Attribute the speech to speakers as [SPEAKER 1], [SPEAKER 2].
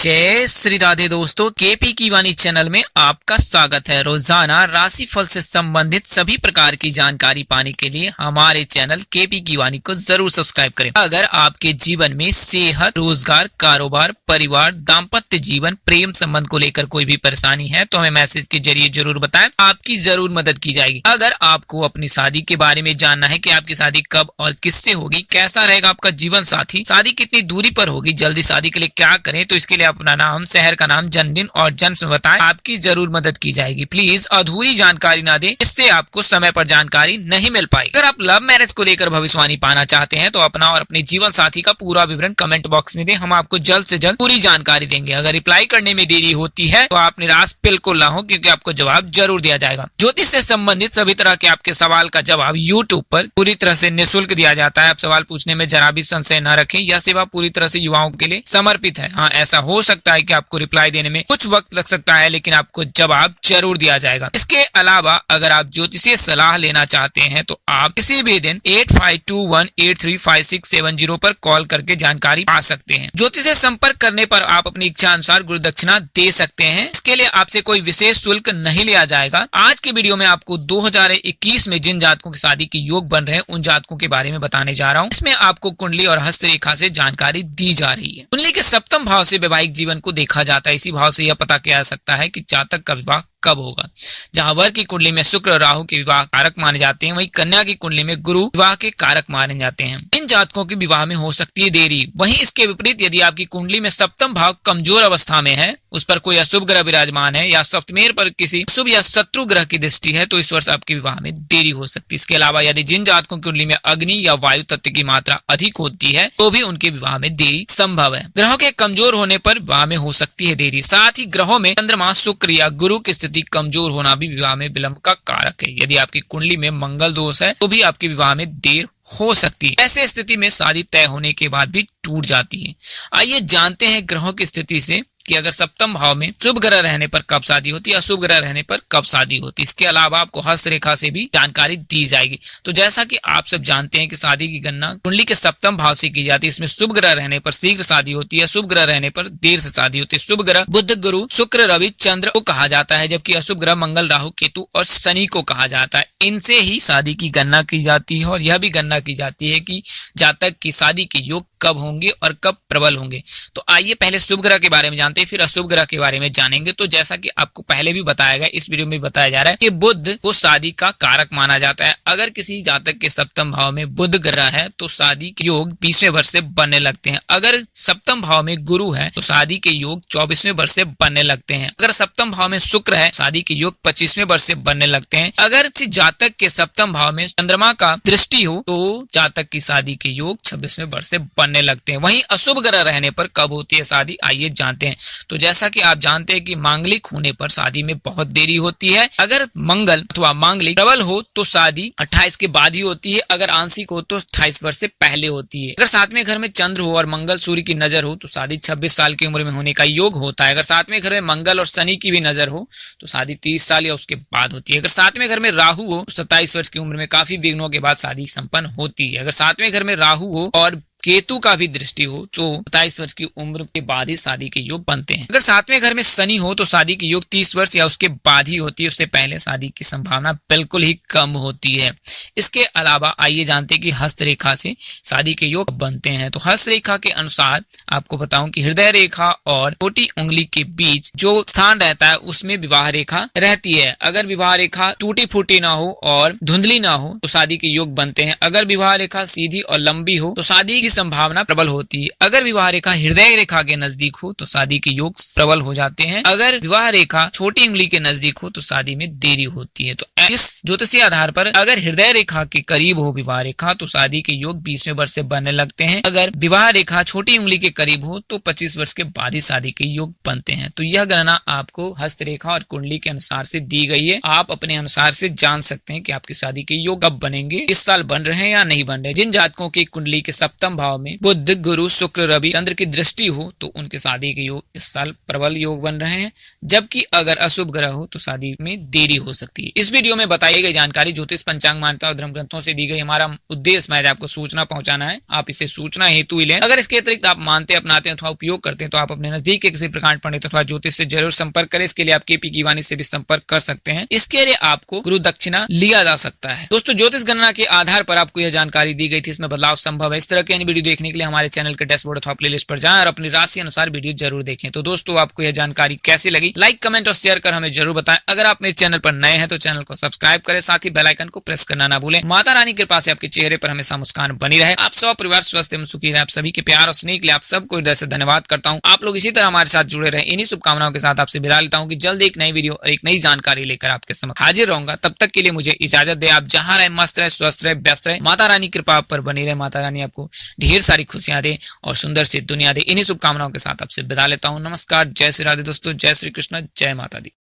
[SPEAKER 1] जय श्री राधे दोस्तों, केपी की वाणी चैनल में आपका स्वागत है। रोजाना राशिफल से संबंधित सभी प्रकार की जानकारी पाने के लिए हमारे चैनल केपी की वाणी को जरूर सब्सक्राइब करें। अगर आपके जीवन में सेहत, रोजगार, कारोबार, परिवार, दाम्पत्य जीवन, प्रेम संबंध को लेकर कोई भी परेशानी है तो हमें मैसेज के जरिए जरूर बताएं, आपकी जरूर मदद की जाएगी। अगर आपको अपनी शादी के बारे में जानना है कि आपकी शादी कब और किससे होगी, कैसा रहेगा आपका जीवन साथी, शादी कितनी दूरी पर होगी, जल्दी शादी के लिए क्या करें, तो इसके लिए अपना नाम, शहर का नाम, जन्मदिन और जन्म बताएं, आपकी जरूर मदद की जाएगी। प्लीज अधूरी जानकारी ना दें, इससे आपको समय पर जानकारी नहीं मिल पाएगी। अगर आप लव मैरिज को लेकर भविष्यवाणी पाना चाहते हैं तो अपना और अपने जीवन साथी का पूरा विवरण कमेंट बॉक्स में दें, हम आपको जल्द से जल्द पूरी जानकारी देंगे। अगर रिप्लाई करने में देरी होती है तो आप निराश बिल्कुल ना हो, क्योंकि आपको जवाब जरूर दिया जाएगा। ज्योतिष से संबंधित सभी तरह के आपके सवाल का जवाब यूट्यूब पर पूरी तरह से निःशुल्क दिया जाता है। आप सवाल पूछने में जरा भी संशय न रखें, यह सेवा पूरी तरह से युवाओं के लिए समर्पित है। हाँ, ऐसा हो सकता है कि आपको रिप्लाई देने में कुछ वक्त लग सकता है, लेकिन आपको जवाब जरूर दिया जाएगा। इसके अलावा अगर आप ज्योतिषीय सलाह लेना चाहते हैं तो आप किसी भी दिन 8521835670 पर कॉल करके जानकारी पा सकते हैं। ज्योतिष से संपर्क करने पर आप अपनी इच्छा अनुसार गुरु दक्षिणा दे सकते हैं। इसके लिए आपसे कोई विशेष शुल्क नहीं लिया जाएगा। आज की वीडियो में आपको 2021 में जिन जातकों की शादी के योग बन रहे हैं उन जातकों के बारे में बताने जा रहा हूँ। इसमें आपको कुंडली और हस्तरेखा से जानकारी दी जा रही है। कुंडली के सप्तम भाव से वैवाहिक जीवन को देखा जाता है। इसी भाव से यह पता किया जा सकता है कि जातक का विवाह कब होगा। जहां वर की कुंडली में शुक्र और राहु के विवाह कारक माने जाते हैं, वहीं कन्या की कुंडली में गुरु विवाह के कारक माने जाते हैं। इन जातकों के विवाह में हो सकती है देरी। वहीं इसके विपरीत यदि आपकी कुंडली में सप्तम भाव कमजोर अवस्था में है, उस पर कोई अशुभ ग्रह विराजमान है या सप्तमेर पर किसी शुभ या शत्रु ग्रह की दृष्टि है तो इस वर्ष आपके विवाह में देरी हो सकती है। इसके अलावा यदि जिन जातकों की कुंडली में अग्नि या वायु तत्व की मात्रा अधिक होती है तो भी उनके विवाह में देरी संभव है। ग्रहों के कमजोर होने पर विवाह में हो सकती है देरी। साथ ही ग्रहों में चंद्रमा, शुक्र या गुरु की स्थिति कमजोर होना भी विवाह में विलंब का कारक है। यदि आपकी कुंडली में मंगल दोष है तो भी आपके विवाह में देर हो सकती है। ऐसे स्थिति में शादी तय होने के बाद भी टूट जाती है। आइए जानते हैं ग्रहों की स्थिति से कि अगर सप्तम भाव में शुभ ग्रह रहने पर कब शादी होती है, अशुभ ग्रह रहने पर कब शादी होती है। इसके अलावा आपको हस्तरेखा से भी जानकारी दी जाएगी। तो जैसा कि आप सब जानते हैं कि शादी की गणना कुंडली के सप्तम भाव से की जाती है। इसमें शुभ ग्रह रहने पर शीघ्र शादी होती है, शुभ ग्रह रहने पर देर से शादी होती है। शुभ ग्रह बुध, गुरु, शुक्र, रवि, चंद्र को कहा जाता है, जबकि अशुभ ग्रह मंगल, राहु, केतु और शनि को कहा जाता है। इनसे ही शादी की गणना की जाती है और यह भी गणना की जाती है कि जातक की शादी के योग कब होंगे और कब प्रबल होंगे। तो आइए पहले शुभ ग्रह के बारे में जानते हैं, फिर अशुभ ग्रह के बारे में जानेंगे। तो जैसा कि आपको पहले भी बताया गया, इस वीडियो में बताया जा रहा है कि बुध को शादी का कारक माना जाता है। अगर किसी जातक के सप्तम भाव में बुध ग्रह है तो शादी के योग 20वें वर्ष से बनने लगते हैं। अगर सप्तम भाव में गुरु है तो शादी के योग 24वें वर्ष से बनने लगते हैं। अगर सप्तम भाव में शुक्र है, शादी के योग 25वें वर्ष से बनने लगते हैं। अगर किसी जातक के सप्तम भाव में चंद्रमा का दृष्टि हो तो जातक की शादी के योग 26वें वर्ष से बनने लगते हैं। वहीं अशुभ ग्रह रहने पर कब होती है शादी, आइए जानते हैं। तो जैसा कि आप जानते हैं कि मांगलिक होने पर शादी में बहुत देरी होती है। अगर मंगल अथवा मांगलिक प्रबल हो तो शादी 28 के बाद ही होती है। अगर आंशिक हो तो 28 वर्ष से पहले होती है। अगर सातवें घर में चंद्र हो और मंगल सूर्य की नजर हो तो शादी 26 साल की उम्र में होने का योग होता है। अगर सातवें घर में मंगल और शनि की भी नजर हो तो शादी 30 साल या उसके बाद होती है। अगर सातवें घर में राहु हो तो 27 वर्ष की उम्र में काफी विघ्नों के बाद शादी संपन्न होती है। अगर सातवें घर में राहु हो और केतु का भी दृष्टि हो तो 27 वर्ष की उम्र के बाद ही शादी के योग बनते हैं। अगर सातवें घर में शनि हो तो शादी के योग 30 वर्ष या उसके बाद ही होती है। उससे पहले शादी की संभावना बिल्कुल ही कम होती है। इसके अलावा आइए जानते हैं कि हस्तरेखा से शादी के योग बनते हैं। तो हस्तरेखा के अनुसार आपको बताऊं कि हृदय रेखा और छोटी उंगली के बीच जो स्थान रहता है उसमें विवाह रेखा रहती है। अगर विवाह रेखा टूटी फूटी ना हो और धुंधली ना हो तो शादी के योग बनते हैं। अगर विवाह रेखा सीधी और लंबी हो तो शादी की संभावना प्रबल होती है। अगर विवाह रेखा हृदय रेखा के नजदीक हो तो शादी के योग प्रबल हो जाते हैं। अगर विवाह रेखा छोटी उंगली के नजदीक हो तो शादी में देरी होती है। तो इस ज्योतिषीय आधार पर अगर हृदय रेखा के करीब हो विवाह रेखा तो शादी के योग 20वें वर्ष से बनने लगते हैं। अगर विवाह रेखा छोटी उंगली के करीब हो तो 25 वर्ष के बाद ही शादी के योग बनते हैं। तो यह गणना आपको हस्तरेखा और कुंडली के अनुसार से दी गई है। आप अपने अनुसार से जान सकते हैं कि आपकी शादी के योग कब बनेंगे, इस साल बन रहे हैं या नहीं बन रहे। जिन जातकों की कुंडली के सप्तम दशम भाव में बुध, गुरु, शुक्र, रवि, चंद्र की दृष्टि हो तो उनके शादी के योग इस साल प्रबल योग बन रहे हैं, जबकि अगर अशुभ ग्रह हो तो शादी में देरी हो सकती है। इस वीडियो में बताई गई जानकारी ज्योतिष, पंचांग, मान्यता और धर्म ग्रंथों से दी गई। हमारा उद्देश्य महज आपको सूचना पहुंचाना है, आप इसे सूचना हेतु ही लें। अगर इसके अतिरिक्त आप मानते, अपनाते हैं अथवा उपयोग करते हैं तो आप अपने नजदीक के किसी प्रकांड पंडित अथवा ज्योतिष से जरूर संपर्क करें। इसके लिए आप केपी की वाणी से भी संपर्क कर सकते हैं। इसके लिए आपको गुरु दक्षिणा लिया जा सकता है। दोस्तों, ज्योतिष गणना के आधार पर आपको यह जानकारी दी गई थी, इसमें बदलाव संभव है। इस तरह के अन्य वीडियो देखने के लिए हमारे चैनल के डैशबोर्ड अथवा प्लेलिस्ट पर जाएं और अपनी राशि अनुसार वीडियो जरूर देखें। तो दोस्तों, आपको यह जानकारी कैसी लगी, लाइक, कमेंट और शेयर कर हमें जरूर बताएं। अगर आप मेरे चैनल पर नए हैं तो चैनल को सब्सक्राइब करें, साथ ही बेल आइकन को प्रेस करना ना भूलें। माता रानी की कृपा से आपके चेहरे पर हमेशा मुस्कान बनी रहे। आप सब परिवार स्वस्थ एवं सुखी रहे। आप सभी के प्यार और स्नेह के लिए आप सबको हृदय से धन्यवाद करता हूँ। आप लोग इसी तरह हमारे साथ जुड़े रहे। इन्हीं शुभकामनाओं के साथ आपसे विदा लेता हूँ कि जल्द एक नई वीडियो और एक नई जानकारी लेकर आपके समक्ष हाजिर रहूंगा। तब तक के लिए मुझे इजाजत दे। आप जहां रहे मस्त रहे, स्वस्थ रहे, व्यस्त रहे। माता रानी कृपा आप पर बनी रहे। माता रानी आपको ढेर सारी खुशियां दे और सुंदर सी दुनिया दे। इन्हीं शुभकामनाओं के साथ आपसे विदा लेता हूँ। नमस्कार, जय श्री राधे दोस्तों, जय श्री कृष्ण, जय माता दी।